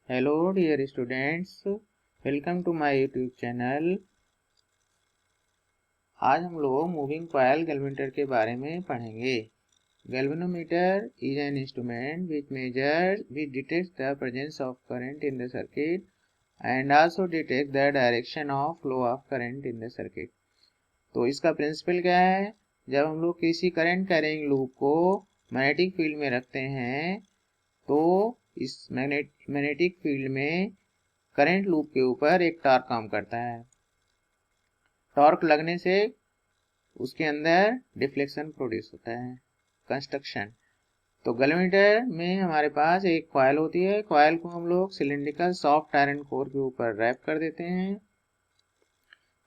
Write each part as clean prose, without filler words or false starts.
Hello dear students, welcome to my YouTube channel. आज हम लोग मूविंग कॉइल गैल्वेनोमीटर के बारे में पढ़ेंगे। Galvanometer is an instrument which detects the presence of current in the circuit and also detects the direction of flow of current in the circuit। तो इसका principal क्या है? जब हम लोग किसी करंट कैरिंग लूप को मैग्नेटिक फील्ड में रखते हैं तो इस मैग्नेटिक फील्ड में करंट लूप के ऊपर एक टॉर्क काम करता है। टॉर्क लगने से उसके अंदर डिफ्लेक्शन प्रोड्यूस होता है, कंस्ट्रक्शन। तो गैल्वेनोमीटर में हमारे पास एक कॉइल होती है। कॉइल को हम लोग सिलिंड्रिकल सॉफ्ट आयरन कोर के ऊपर रैप कर देते हैं।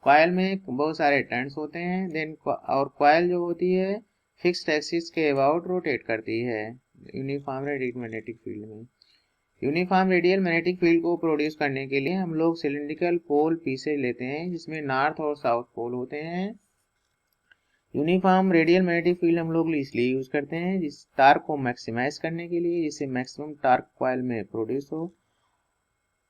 कॉइल में बहुत सारे टर्न्स होते हैं और कॉइल जो होती है फिक्स्ड एक्सिस के अबाउट रोटेट करती है यूनिफॉर्म रेडियल मैग्नेटिक फील्ड में। यूनिफॉर्म रेडियल मैग्नेटिक फील्ड को प्रोड्यूस करने के लिए हम लोग सिलिंड्रिकल पोल पीसेज लेते हैं जिसमें नॉर्थ और साउथ पोल होते हैं। यूनिफॉर्म रेडियल मैग्नेटिक फील्ड हम लोग इसलिए यूज करते हैं जिस टार्क को मैक्सिमाइज करने के लिए, जिससे मैक्सिमम टार्क कॉइल में प्रोड्यूस हो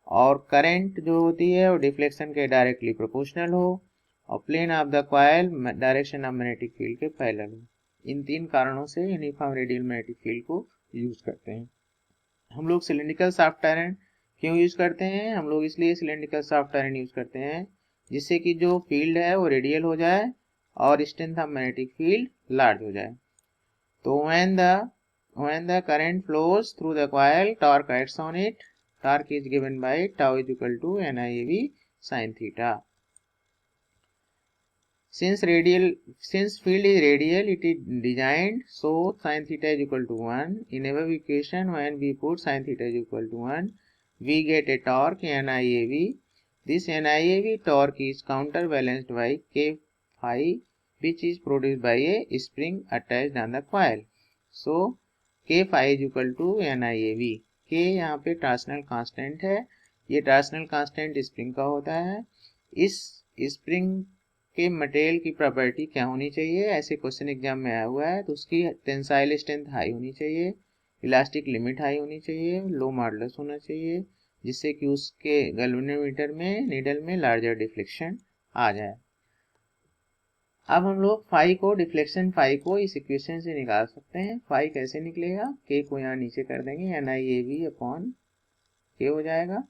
और करंट जो होती है वो डिफ्लेक्शन के डायरेक्टली प्रोपोर्शनल हो और plane of the coil direction of magnetic field के पैरेलल हो। इन तीन कारणों से यूनिफॉर्म रेडियल मैग्नेटिक फील्ड को यूज करते हैं। हम लोग सिलिंड्रिकल सॉफ्ट आयरन क्यों यूज करते हैं? हम लोग इसलिए सिलिंड्रिकल सॉफ्ट आयरन यूज करते हैं जिससे कि जो फील्ड है वो रेडियल हो जाए और strength of magnetic field large हो जाए। तो when the current flows through the coil, torque acts on it. Torque is given by tau is equal to NIAV sin theta. Since field is radial, it is designed so sin theta is equal to 1. In above equation, when we put sin theta is equal to 1, we get a torque NIAV. This NIAV torque is counterbalanced by K phi, which is produced by a spring attached on the coil. So K phi is equal to NIAV. K यहाँ पे torsional constant है। ये torsional constant spring का होता है। इस spring के material की प्रॉपर्टी क्या होनी चाहिए? ऐसे क्वेश्चन एग्जाम में आया हुआ है। तो उसकी टेंसाइल स्ट्रेंथ हाई होनी चाहिए, इलास्टिक लिमिट हाई होनी चाहिए, लो मॉडुलस होना चाहिए, जिससे कि उसके गैल्वेनोमीटर में नीडल में लार्जर डिफ्लेक्शन आ जाए। अब हम लोग डिफ्लेक्शन फाई को इस इक्वेशन से निकाल सकते हैं। फाई कैसे निकलेगा? के को यहाँ नीचे कर देंगे, NIAV अपॉन के हो जाएगा।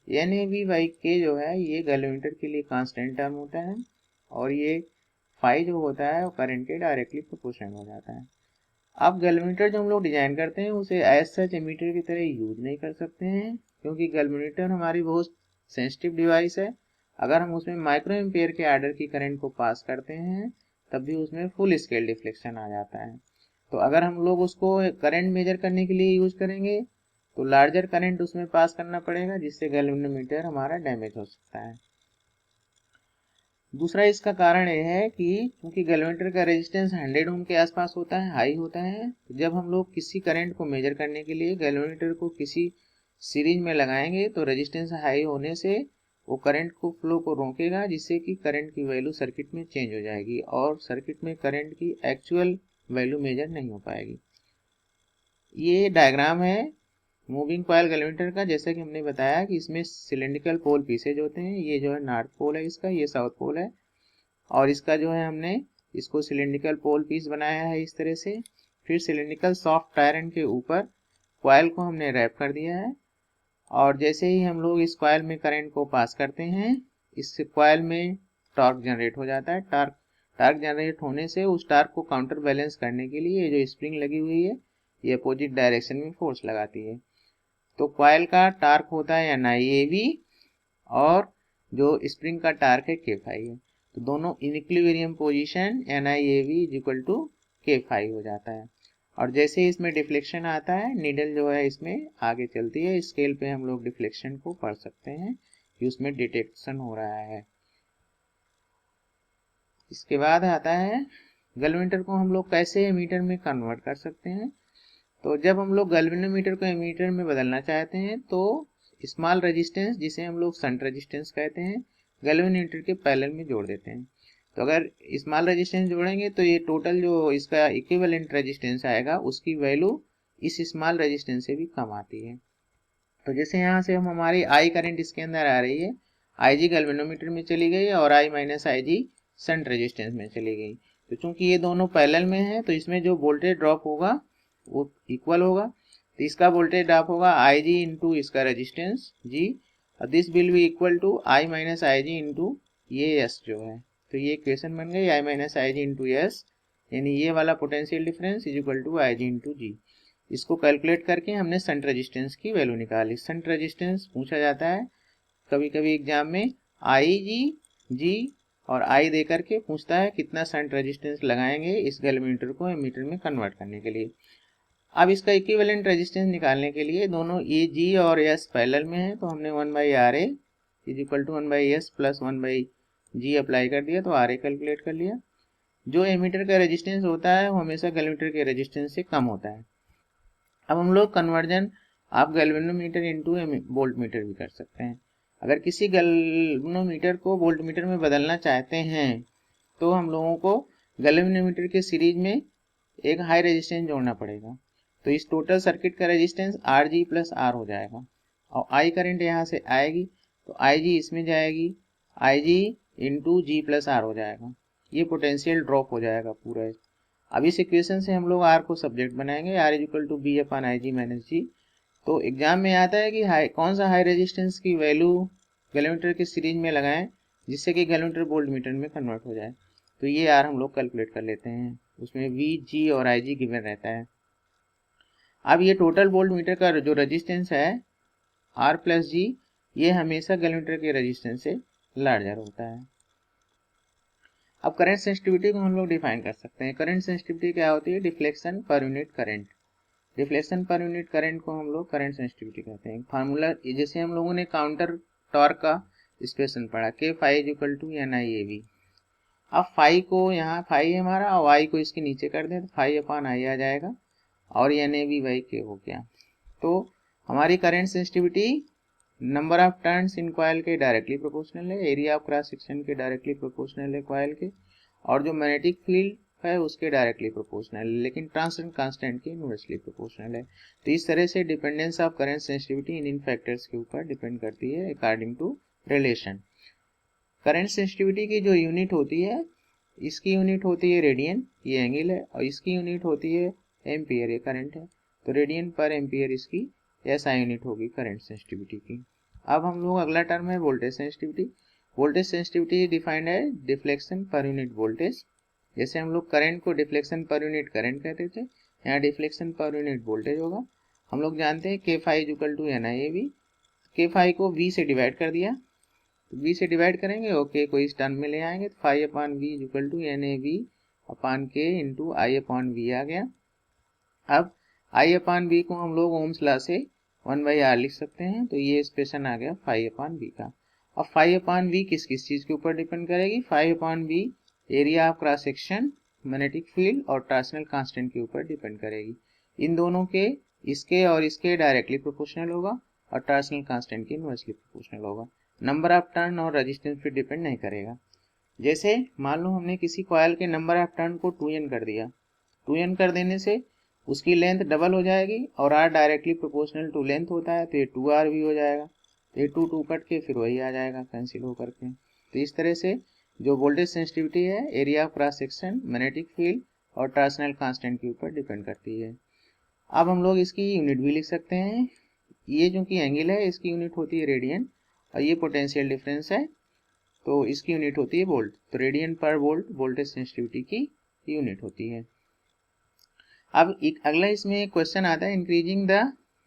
NAV बाई के जो है ये गैल्वेनोमीटर के लिए कांस्टेंट टर्म होता है और ये फाई जो होता है वो करंट के डायरेक्टली प्रोपोर्शनल हो जाता है। अब गैल्वेनोमीटर जो हम लोग डिजाइन करते हैं उसे एज सच एमीटर की तरह यूज नहीं कर सकते हैं, क्योंकि गैल्वेनोमीटर हमारी बहुत सेंसिटिव डिवाइस है। अगर हम उसमें माइक्रो एम्पियर के आर्डर की करंट को पास करते हैं तब भी उसमें फुल स्केल डिफ्लेक्शन आ जाता है। तो अगर हम लोग उसको करंट मेजर करने के लिए यूज करेंगे तो लार्जर करंट उसमें पास करना पड़ेगा, जिससे गैल्वेनोमीटर हमारा डैमेज हो सकता है। दूसरा इसका कारण यह है कि क्योंकि गैल्वेनोमीटर का रेजिस्टेंस 100 ओम के आसपास होता है, हाई होता है, तो जब हम लोग किसी करंट को मेजर करने के लिए गैल्वेनोमीटर को किसी सीरीज में लगाएंगे तो रेजिस्टेंस हाई होने से वो करंट को फ्लो को रोकेगा, जिससे कि करंट की वैल्यू सर्किट में चेंज हो जाएगी और सर्किट में करंट की एक्चुअल वैल्यू मेजर नहीं हो पाएगी। ये डायग्राम है मूविंग कॉइल गैल्वेनोमीटर का। जैसा कि हमने बताया कि इसमें सिलिंड्रिकल पोल पीसेज होते हैं। ये जो है नॉर्थ पोल है इसका, ये साउथ पोल है और इसका जो है हमने इसको सिलिंड्रिकल पोल पीस बनाया है इस तरह से। फिर सिलिंड्रिकल सॉफ्ट आयरन के ऊपर कॉइल को हमने रैप कर दिया है और जैसे ही हम लोग इस कॉइल में करंट को पास करते हैं इस कॉइल में टॉर्क जनरेट हो जाता है। टॉर्क जनरेट होने से उस टॉर्क को काउंटर बैलेंस करने के लिए जो स्प्रिंग लगी हुई है ये अपोजिट डायरेक्शन में फोर्स लगाती है। तो कॉइल का टार्क होता है NIAV और जो स्प्रिंग का टार्क है K phi है। तो दोनों in equilibrium position NIAV is equal to K phi हो जाता है। और जैसे इसमें डिफ्लेक्शन आता है नीडल जो है इसमें आगे चलती है। स्केल पे हम लोग डिफ्लेक्शन को पढ़ सकते हैं कि उसमें डिटेक्शन हो रहा है। इसके बाद आता है गैल्वेनोमीटर को हम लोग कैसे एमीटर में कन्वर्ट कर सकते हैं। तो जब हम लोग गैल्वेनोमीटर को एमीटर में बदलना चाहते हैं तो स्मॉल रेजिस्टेंस, जिसे हम लोग शंट रेजिस्टेंस कहते हैं, गैल्वेनोमीटर के पैरेलल में जोड़ देते हैं। तो अगर स्मॉल रेजिस्टेंस जोड़ेंगे तो ये टोटल जो इसका इक्विवेलेंट रेजिस्टेंस आएगा उसकी वैल्यू इस स्मॉल रेजिस्टेंस से भी कम आती है। तो जैसे यहाँ से हम हमारी आई करंट इसके अंदर आ रही है, आई जी गैल्वेनोमीटर में चली गई और आई minus I ji shunt resistance में चली गई। तो चूंकि ये दोनों पैरेलल में है तो इसमें जो वोल्टेज ड्रॉप होगा वो इक्वल होगा। तो इसका वोल्टेज ड्रॉप होगा आई जी इंटू इसका रेजिस्टेंस जी, और this will be equal to I minus I G into ये एस जो है। तो ये इक्वेशन बन गई I minus I G into S, यानी ये वाला potential difference is equal to I G into G. इसको कैलकुलेट करके हमने शंट रेजिस्टेंस की वैल्यू निकाली। शंट रेजिस्टेंस पूछा जाता है कभी कभी एग्जाम में आई जी और आई दे करके पूछता है कितना शंट रेजिस्टेंस लगाएंगे इस गैल्वेनोमीटर को एमीटर में कन्वर्ट करने के लिए। अब इसका इक्विवेलेंट रेजिस्टेंस निकालने के लिए दोनों ए जी और एस पैरेलल में है, तो हमने 1/RA is equal to 1/S plus 1/G apply कर दिया, तो RA कैलकुलेट कर लिया। जो एमीटर का रेजिस्टेंस होता है वो हमेशा गैल्वेनोमीटर के रेजिस्टेंस से कम होता है। अब हम लोग कन्वर्जन आप गैल्वेनोमीटर इंटू वोल्ट मीटर भी कर सकते हैं। अगर किसी गैल्वेनोमीटर को वोल्ट मीटर में बदलना चाहते हैं तो हम लोगों को गैल्वेनोमीटर के सीरीज में एक हाई रेजिस्टेंस जोड़ना पड़ेगा। तो इस टोटल सर्किट का resistance R G plus R हो जाएगा, और आई करंट यहाँ से आएगी तो आई जी इसमें जाएगी, आई जी इंटू जी प्लस आर हो जाएगा। ये पोटेंशियल ड्रॉप हो जाएगा पूरा। अब इस इक्वेशन से हम लोग आर को सब्जेक्ट बनाएंगे, R is equal to B upon I G minus G. तो एग्जाम में आता है कि कौन सा हाई रेजिस्टेंस की वैल्यू गैल्वेनोमीटर के सीरीज में लगाएं जिससे कि गैल्वेनोमीटर वोल्ट मीटर में कन्वर्ट हो जाए। तो ये आर हम लोग कैलकुलेट कर लेते हैं, उसमें वी जी और आई जी गिवन रहता है। अब ये टोटल वोल्ट मीटर का जो रेजिस्टेंस है आर प्लस जी, ये हमेशा गैल्वेनोमीटर के रेजिस्टेंस से लार्जर होता है। अब करंट सेंसिटिविटी को हम लोग डिफाइन कर सकते हैं। करंट सेंसिटिविटी क्या होती है? Deflection per unit current. Deflection per unit current को हम लोग करंट सेंसिटिविटी कहते हैं। फार्मूला जैसे हम लोगों ने काउंटर टॉर्क का एक्सप्रेशन पढ़ा, K phi is equal to N I A V. अब फाई को यहाँ फाई है हमारा और वाई को इसके नीचे कर दें तो फाई अपॉन आई आ जाएगा और एन ए वी वाई के हो गया। तो हमारी current sensitivity number of turns in coil के डायरेक्टली प्रोपोर्शनल है, एरिया ऑफ क्रॉस सेक्शन के डायरेक्टली प्रोपोर्शनल है कॉइल के, और जो मैग्नेटिक फील्ड है उसके डायरेक्टली प्रोपोर्शनल है, लेकिन ट्रांजिशन कांस्टेंट के इनवर्सली प्रोपोर्शनल है। तो इस तरह से डिपेंडेंस ऑफ करंट सेंसिटिविटी इन फैक्टर्स के ऊपर डिपेंड करती है according to relation. Current sensitivity की जो यूनिट होती है, इसकी यूनिट होती है रेडियन, ये एंगल है, और इसकी यूनिट होती है एम्पियर, ये करंट है, तो रेडियन पर एम्पियर इसकी ऐसा यूनिट होगी करंट सेंसिटिविटी की। अब हम लोग अगला टर्म है voltage sensitivity. Voltage sensitivity defined है डिफ्लेक्शन पर यूनिट वोल्टेज। जैसे हम लोग करंट को डिफ्लेक्शन पर यूनिट करंट कहते थे, यहाँ डिफ्लेक्शन पर यूनिट वोल्टेज होगा। हम लोग जानते हैं K phi is equal to N I A V. K phi को वी से डिवाइड कर दिया, तो वी से डिवाइड करेंगे ओके को इस टर्म में ले आएंगे, तो phi upon V is equal to N A V upon K into I upon V आ गया। अब आई अपॉन वी को हम लोग ओम्स लॉ से 1/R लिख सकते हैं, तो ये एक्सप्रेशन आ गया फाई अपॉन वी का। अब फाई अपॉन वी किस किस चीज के ऊपर डिपेंड करेगी? Phi upon V area of cross section, magnetic field और टॉर्सनल कांस्टेंट के ऊपर डिपेंड करेगी। इन दोनों के इसके और इसके डायरेक्टली प्रोपोर्शनल होगा और टॉर्सनल कांस्टेंट के इनवर्सली प्रोपोर्शनल होगा। नंबर ऑफ टर्न और रेजिस्टेंस पे डिपेंड नहीं करेगा। जैसे मान लो हमने किसी कॉइल के नंबर ऑफ टर्न को 2n कर दिया, 2n कर देने से उसकी लेंथ डबल हो जाएगी और r directly proportional to length होता है, तो ये 2r भी हो जाएगा, तो ये 2 कट के फिर वही आ जाएगा कैंसिल होकर के। तो इस तरह से जो वोल्टेज सेंसिटिविटी है area of cross section, magnetic field और टॉर्सनल कांस्टेंट के ऊपर डिपेंड करती है। अब हम लोग इसकी यूनिट भी लिख सकते हैं। ये जो कि एंगल है इसकी यूनिट होती है रेडियन, और ये पोटेंशियल डिफरेंस है तो इसकी यूनिट होती है वोल्ट। तो रेडियन पर वोल्ट वोल्टेज सेंसिटिविटी की यूनिट होती है। अब एक अगला इसमें क्वेश्चन आता है, इंक्रीजिंग द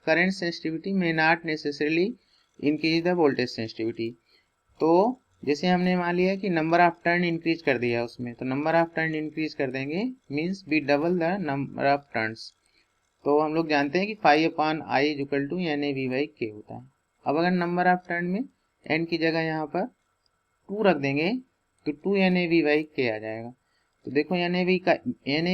करंट सेंसिटिविटी में not necessarily increase the voltage sensitivity. तो जैसे हमने मान लिया कि नंबर ऑफ टर्न इंक्रीज कर दिया उसमें, तो नंबर ऑफ टर्न इंक्रीज कर देंगे means be double the number of turns. तो हम लोग जानते हैं कि phi upon I is equal to N A V by K होता है। अब अगर नंबर ऑफ टर्न में एन की जगह यहाँ पर 2 रख देंगे तो 2 एन ए वी बाई के आ जाएगा। तो देखो एन ए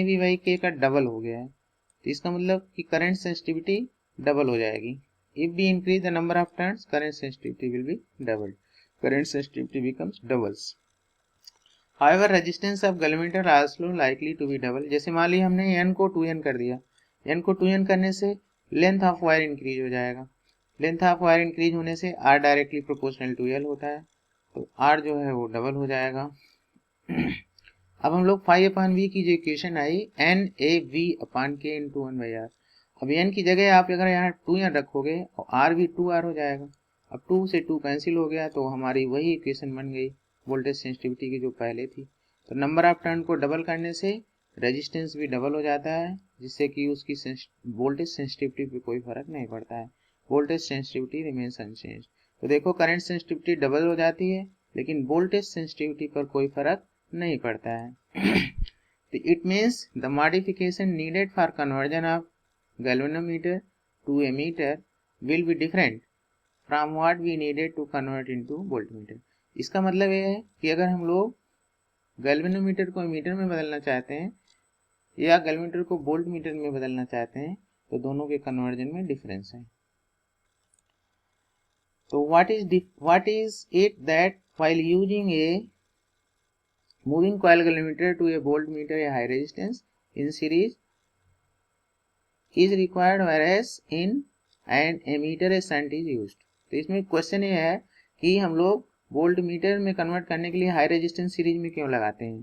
वी बाई के का डबल हो गया है, तो इसका मतलब कि करंट सेंसिटिविटी डबल हो जाएगी। If we increase the number of turns current sensitivity will be double, current sensitivity becomes doubles. However resistance of galvanometer also likely to be double. जैसे मान ली हमने n को 2n कर दिया, n को 2n करने से लेंथ ऑफ वायर इंक्रीज हो जाएगा, लेंथ ऑफ वायर इंक्रीज होने से R directly proportional to L होता है, तो आर जो है वो डबल हो जाएगा। अब हम लोग फाई अपान वी की जो equation I N A V upon K into one by R, अब एन की जगह आप अगर यहाँ 2 यहाँ रखोगे और आर भी 2r हो जाएगा। अब 2 से 2 कैंसिल हो गया तो हमारी वही इक्वेशन बन गई वोल्टेज सेंसिटिविटी की जो पहले थी। तो नंबर ऑफ टर्न को डबल करने से रेजिस्टेंस भी डबल हो जाता है, जिससे कि उसकी वोल्टेज सेंसिटिविटी पे कोई फर्क नहीं पड़ता है, वोल्टेज सेंसिटिविटी रिमेन्स अनचेंज्ड। तो देखो करंट सेंसिटिविटी डबल हो जाती है लेकिन वोल्टेज सेंसिटिविटी पर कोई फर्क नहीं पड़ता है। It means the modification needed for conversion of galvanometer to ammeter will be different from what we needed to convert into voltmeter। इसका मतलब ये है कि अगर हम लोग गैल्वेनोमीटर को एमीटर में बदलना चाहते हैं या गैल्वेनोमीटर को वोल्टमीटर में बदलना चाहते हैं तो दोनों के कन्वर्जन में डिफरेंस है। तो what is it that while using a moving coil galvanometer to a voltmeter a high resistance in series is required whereas in an ammeter a shunt is used। तो इसमें क्वेश्चन ये है कि हम लोग वोल्ट मीटर में convert करने के लिए हाई रेजिस्टेंस सीरीज में क्यों लगाते हैं।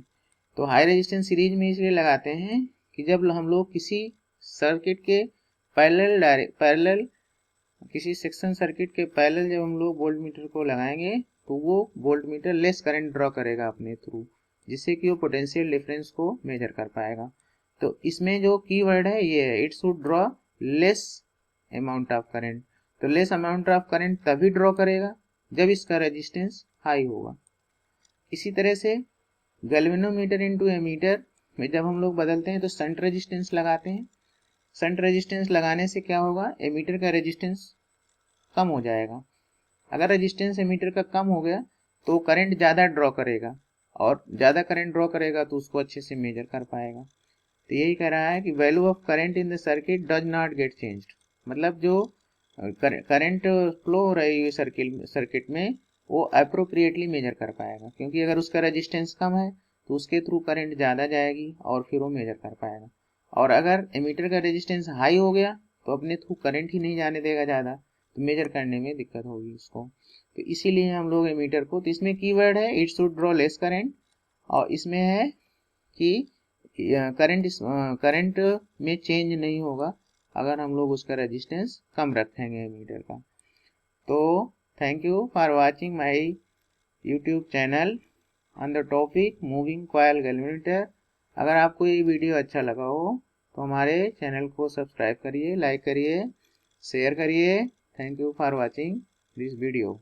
तो हाई रेजिस्टेंस सीरीज में इसलिए लगाते हैं कि जब हम लोग किसी सर्किट के पैरेलल किसी सेक्शन सर्किट के पैरेलल जब हम लोग वोल्ट मीटर को लगाएंगे तो वो volt meter less current draw करेगा अपने थ्रू, जिससे कि वो पोटेंशियल डिफरेंस को मेजर कर पाएगा। तो इसमें जो कीवर्ड है ये है it should draw less amount of current. तो लेस अमाउंट ऑफ करंट तभी ड्रॉ करेगा जब इसका रेजिस्टेंस हाई होगा। इसी तरह से गैल्वेनोमीटर इनटू एमीटर में जब हम लोग बदलते हैं तो शंट रेजिस्टेंस लगाते हैं। शंट रेजिस्टेंस लगाने से क्या होगा, एमीटर का रेजिस्टेंस कम हो जाएगा। अगर रेजिस्टेंस एमीटर का कम हो गया तो करंट ज़्यादा ड्रॉ करेगा और ज़्यादा करंट ड्रॉ करेगा तो उसको अच्छे से मेजर कर पाएगा। तो यही कह रहा है कि value of current in the circuit does not gate changed, मतलब जो करंट फ्लो हो रही है सर्किट में वो अप्रोप्रिएटली मेजर कर पाएगा, क्योंकि अगर उसका रेजिस्टेंस कम है तो उसके थ्रू करंट ज़्यादा जाएगी और फिर वो मेजर कर पाएगा। और अगर एमीटर का रेजिस्टेंस हाई हो गया तो अपने थ्रू करंट ही नहीं जाने देगा ज़्यादा, तो मेजर करने में दिक्कत होगी उसको। तो इसीलिए हम लोग एमीटर को, तो इसमें कीवर्ड है it should draw less current, और इसमें है कि करंट में चेंज नहीं होगा अगर हम लोग उसका रेजिस्टेंस कम रखेंगे एमीटर का। तो thank you for watching my YouTube channel on the topic moving coil galvanometer. अगर आपको ये वीडियो अच्छा लगा हो तो हमारे चैनल को सब्सक्राइब करिए, लाइक करिए, शेयर करिए। Thank you for watching this video.